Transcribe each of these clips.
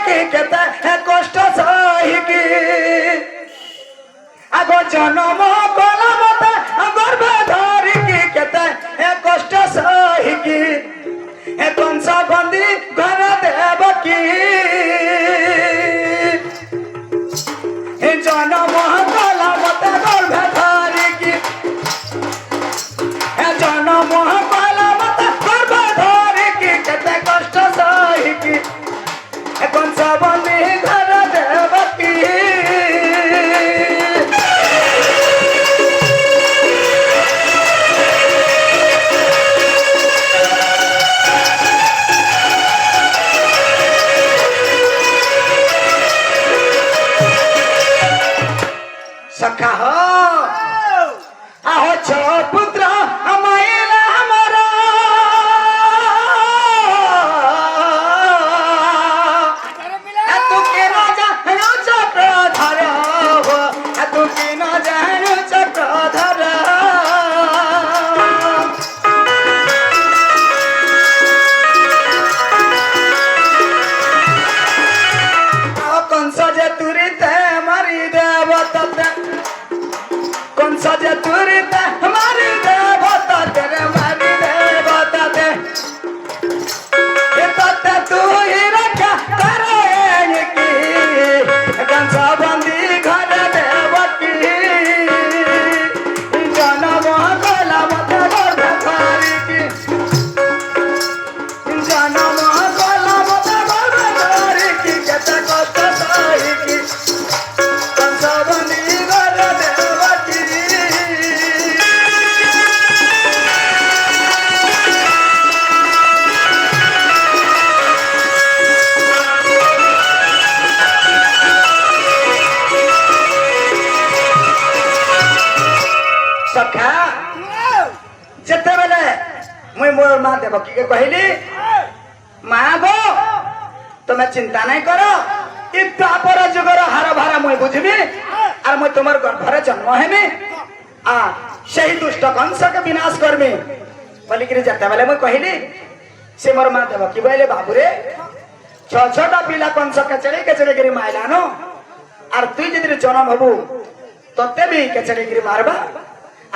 কি কেতে কষ্ট সহিকি আগো জন্ম কলা মতে গর্ভে ধরিকি কেতে কষ্ট সহিকি কংস বন্দি ঘর দেবকি জন্ম কলা মতে গর্ভে ধরিকি জন্ম কলা মতে গর্ভে ধরিকি কেতে কষ্ট সহিকি কংস বন্দি ঘর দেবকি सखा हो आहो छो पुत्र हमारा हमारा तू के ना जानो चक्रधर हो तू के ना जानो चक्रधर कंस जे तुरी ते मारी देव तते कंस जे तुरी ते मारी देव तते मारी देव तते तते तू ही रक्षा करे की कंस बंदी घर देवकी जन्म कला मत गर्भ धारी की जन्म कला मत गर्भ धारी की केते कष्ट सही की कंस बंदी घर देवकी सखा जेते बेले मुई मोर मां देवकी के कहली मां गो तुम चिंता नहीं करो इ तापर जुगर हार भारा मुई बुझबी और मुई तुमर गर्भरे जन्म हेमी आ सही दुष्ट कंस के विनाश करमी बोली कि जेते बेले मुई कहली से मोर मां देवकी बोले बाबू रे छ छटा पिला कंस के चढ़े गिरी माइलानो और तुई जदि जन्म हबू तते भी केचड़े गिरी मारबा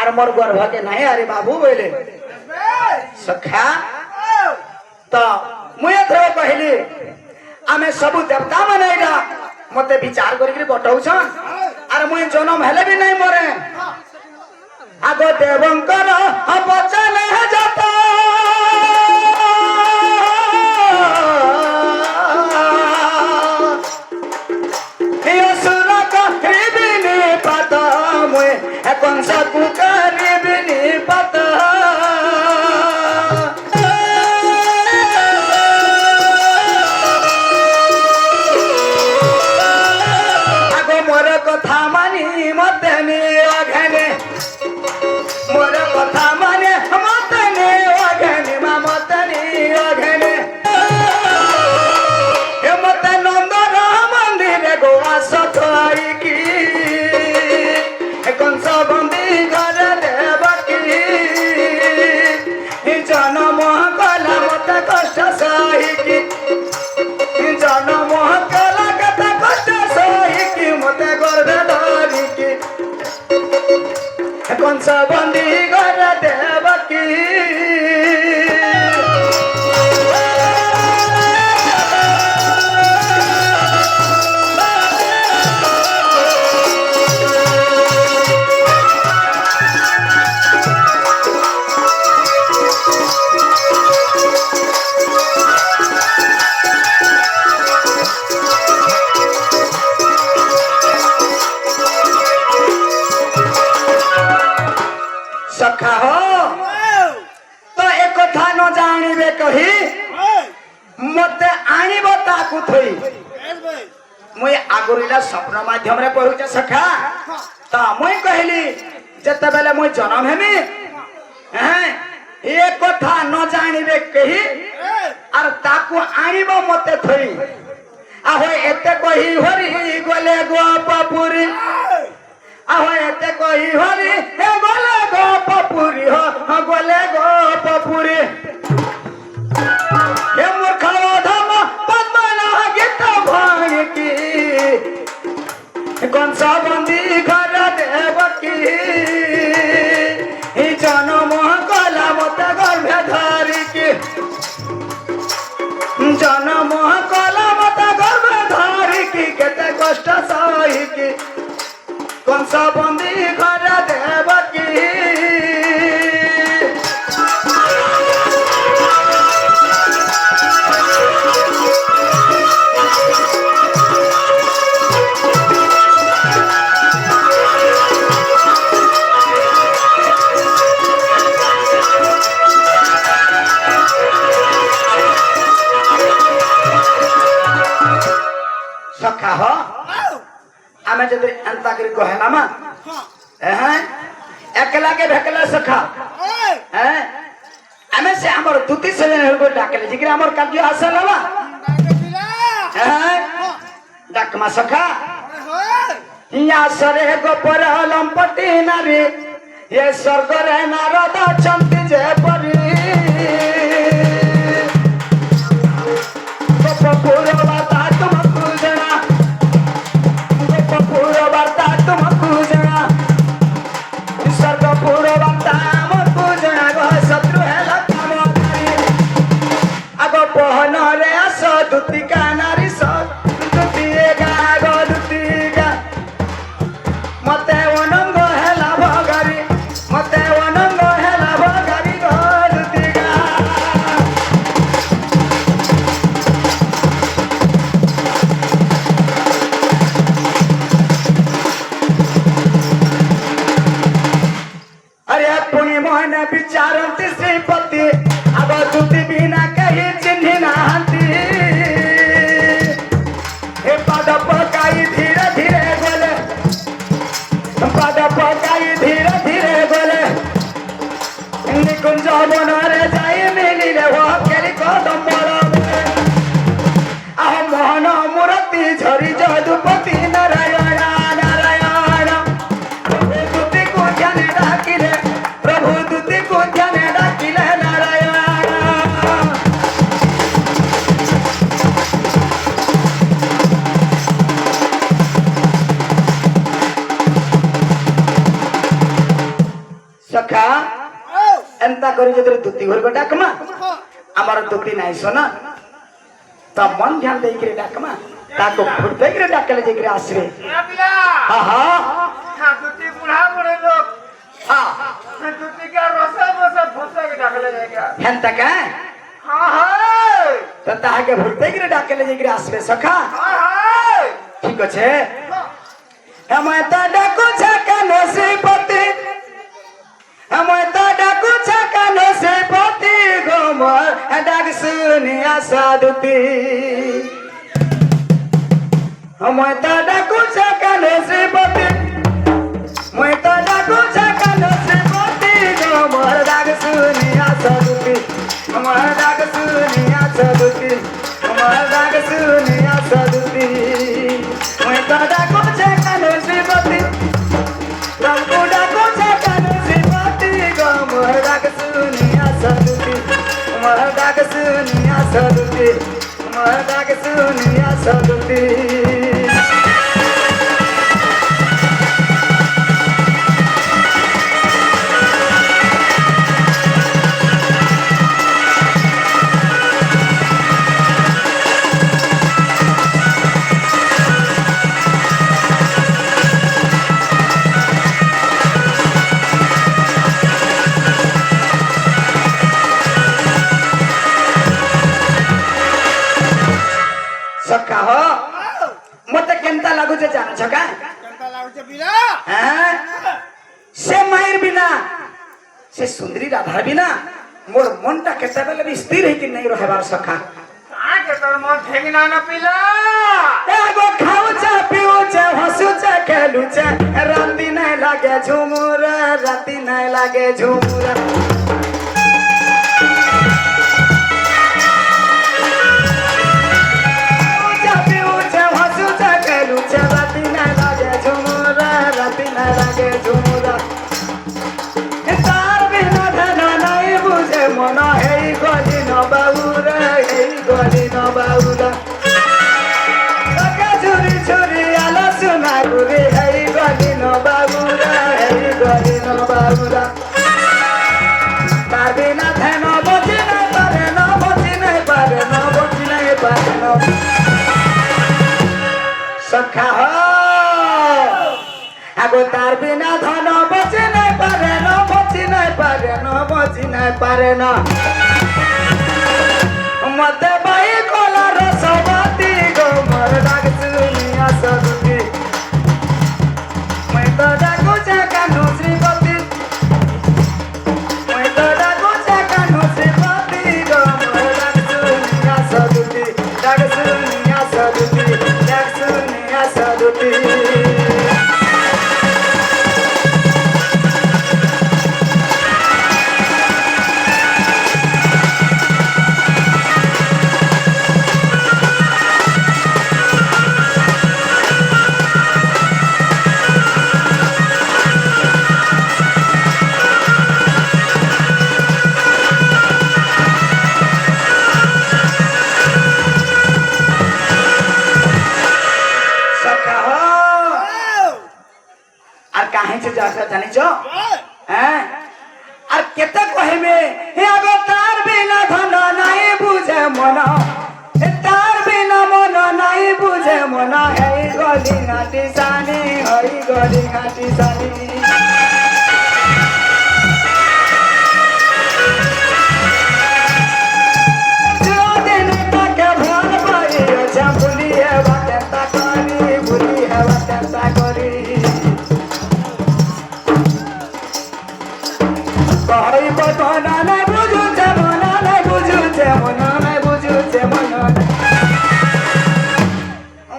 और मोर गर्भ के नहीं अरे बाबू बोले सखा तो मुझे थोड़ा कहली आमे सबु देवता मानेगा मते विचार करी बटौछन और मुझे जन्म हेले भी नहीं मरे आगो देवंकर वचन जाता कंस कुकारी बिनी पता आगो मोर कथा मानी मते ने अघने मोर कथा माने मते ने अघने मा मते ने अघने हे मते नंदर मंदिर गोवा सथाई की कंस बंदी घर देवकी जन्म कला मत कष्ट सही जन्म कला कत कष्ट सही मत गर्भ धरी की कंस बंदी घर देवकी सखा हो तो एक कथा न जानिबे कही मते आनिब ताकु थई मुई आगुरीला स्वप्न माध्यम रे पहुचे सखा तो मुई कहली जते बेले मुई जन्म हेमी हैं एक कथा न जानिबे कही और ताकु आनिब मते थई आहो एते कही हरि गले गोपपुरी आहो एते कही हरि हे गले गोपपुरी हो गले गोपपुरी हे मूर्ख धम पद्मनाभ गीत कंस बंदी घर देवकी जन्म कला मत गर्भे धरिकी जन्म कला मत गर्भे धरिकी केते कष्ट सहिकी कंस बंदी घर देवकी सखा हो आमे जब अंता करी कहेला मा हैं एकला के भेकला सखा हैं आमे से हमर दुती से को डाकले जिकरे हमर କାର୍ଯ୍ୟ हासिल होला हैं डाकमा सखा या सरे गोपर लंपटी नारी ये स्वर्ग रे नारद चंती जे परी गोपपुर बाता तुमको जना गोपपुर बाता तुमको जना स्वर्गपुर बाता तुमको जना गो शत्रु है लक्ष्मण आगो पहन रे आस दुतिका नारी स दुतिगा गो दुतिगा मते वनंग हेला भगारी मते वनंग हेला भगारी गो दुतिगा अरे पुणी मोहन विचारती श्रीपति अब दुति बिना कहीं चिन्ह नाहती हे पद पकाई धीरे धीरे बोले पद पकाई धीरे धीरे बोले निकुंज बन रे जाई मिली रे वो केली कदम बोले आह मोहन मूर्ति झरी जदुपति नारायण नारायण प्रभु दुति को ध्यान डाकिले प्रभु दुति को ध्यान डाकिले नारायण सखा एंता करी जदरे दुति घर को डाकमा आमार दुति नाही सोना त मन ध्यान देई करे डाकमा ताको फुटते करे डाकले जे करे आसरे हां हां दुती बुढ़ा बुढ़े लोग हां दुती का रसा बसा फुसा के डाकले जाएगा हेंता का हाँ हाँ त ताके फुटते करे डाकले जे करे आसरे सखा हाँ हाँ ठीक আছে हमें त डाकू छका नसीबती हमें त डाकू छका नसीबती गोमर डाक सुनिया साधुती हमें त डाकू छका नसीबती मैं त डाकू छका नसीबती गोमर डाक सुनिया साधुती हमार डाक सुनिया साधुती हमार डाक सुनिया साधुती मैं त डाकू छका नसीबती प्रभु डाकू छका नसीबती गोमर डाक सुनिया साधुती हमार डाक सुनिया साधुती हमार डाक सुनिया साधुती सखा हो मते केंता लागू छे जान छका केंता लाउचे बिना हैं से मायर बिना से सुंदरी राधा बिना मोर मनटा केते बेले भी स्थिर है कि नहीं रहबार सखा आगे तोर मन ठेंगना न पिला एगो खाऊ चा पीऊ चा हंसू चा खेलू चा राती नहीं लागे झुमुर राती नहीं लागे झुमुर राती नहीं लागे झुमुर राती नहीं लागे झुमुर तार बिना धना नहीं बुझे मन है गली न बाबूरा है गली न बाबूरा छुरी छुरी आला सुना गुरी আগো তার বিনা ধন বচি নাই পারে না বচি নাই পারে না বচি নাই পারে না মতে বাই কলার সবাতি গো মোর ডাক শুনিয়া সদুতি মই তো ডাকু কানু শ্রীপতি মই তো ডাকু কানু শ্রীপতি গো মোর ডাক শুনিয়া সদুতি ডাক শুনিয়া সদুতি ডাক শুনিয়া সদুতি জানিছ হ্যাঁ আর কেতে কহিবে হে আগো তার বিনা ধন নাই বুঝে মন তার বিনা মন নাই বুঝে মন এই গলি ঘাটি সানি হই গলি ঘাটি সানি দিন তাকে ভাল পাই আচ্ছা ভুলি হেবা কেতা করি ভুলি হেবা কেতা করি কই বদনা নাই বুঝুছে মনা নাই বুঝুছে মনা নাই বুঝুছে মনা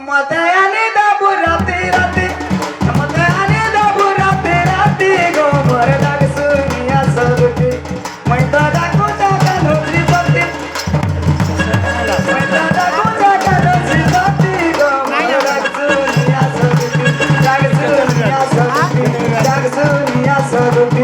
মতে আনি দাবু রাতি রাতি মতে আনি দাবু রাতি রাতি গো মোর ডাক শুনিয়া সদুতি মই তো ডাকু কানু শ্রীপতি মই তো ডাকু কানু শ্রীপতি গো মোর ডাক শুনিয়া সদুতি ডাক শুনিয়া সদুতি ডাক শুনিয়া সদুতি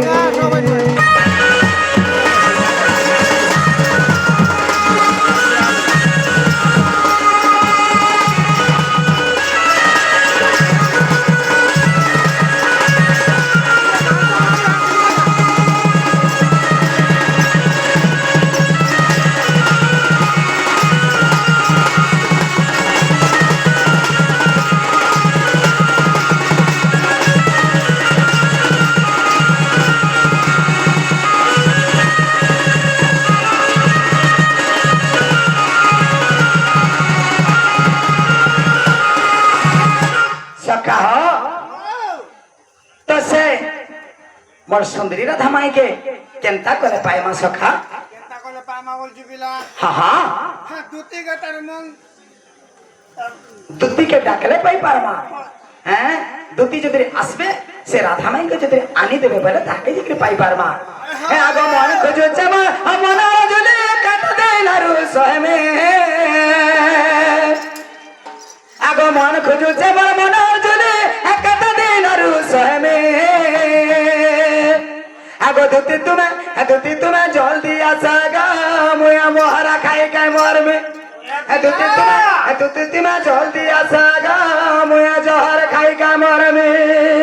मोर सुंदरी राधा माई के केंता करे पायमा सखा কেনতা কলে পামা বলছি পিলা हाँ हाँ হ্যাঁ দুটি গটার মন दुती के डाकले पाई पारमा हैं दुती जदि आसबे से राधा माई के जदि आनी देबे बोले ताके जदि पाई पारमा हे आगो मन खोजो चमा मन जले काट दे नारु सोहे में आगो मन खोजो चमा मन जले काट दे नारु सोहे में आगो दुती तुम्हें जल्दी आसागा मुया मोहरा खाए काय मोर में दुती तुम्हें जल्दी आसागा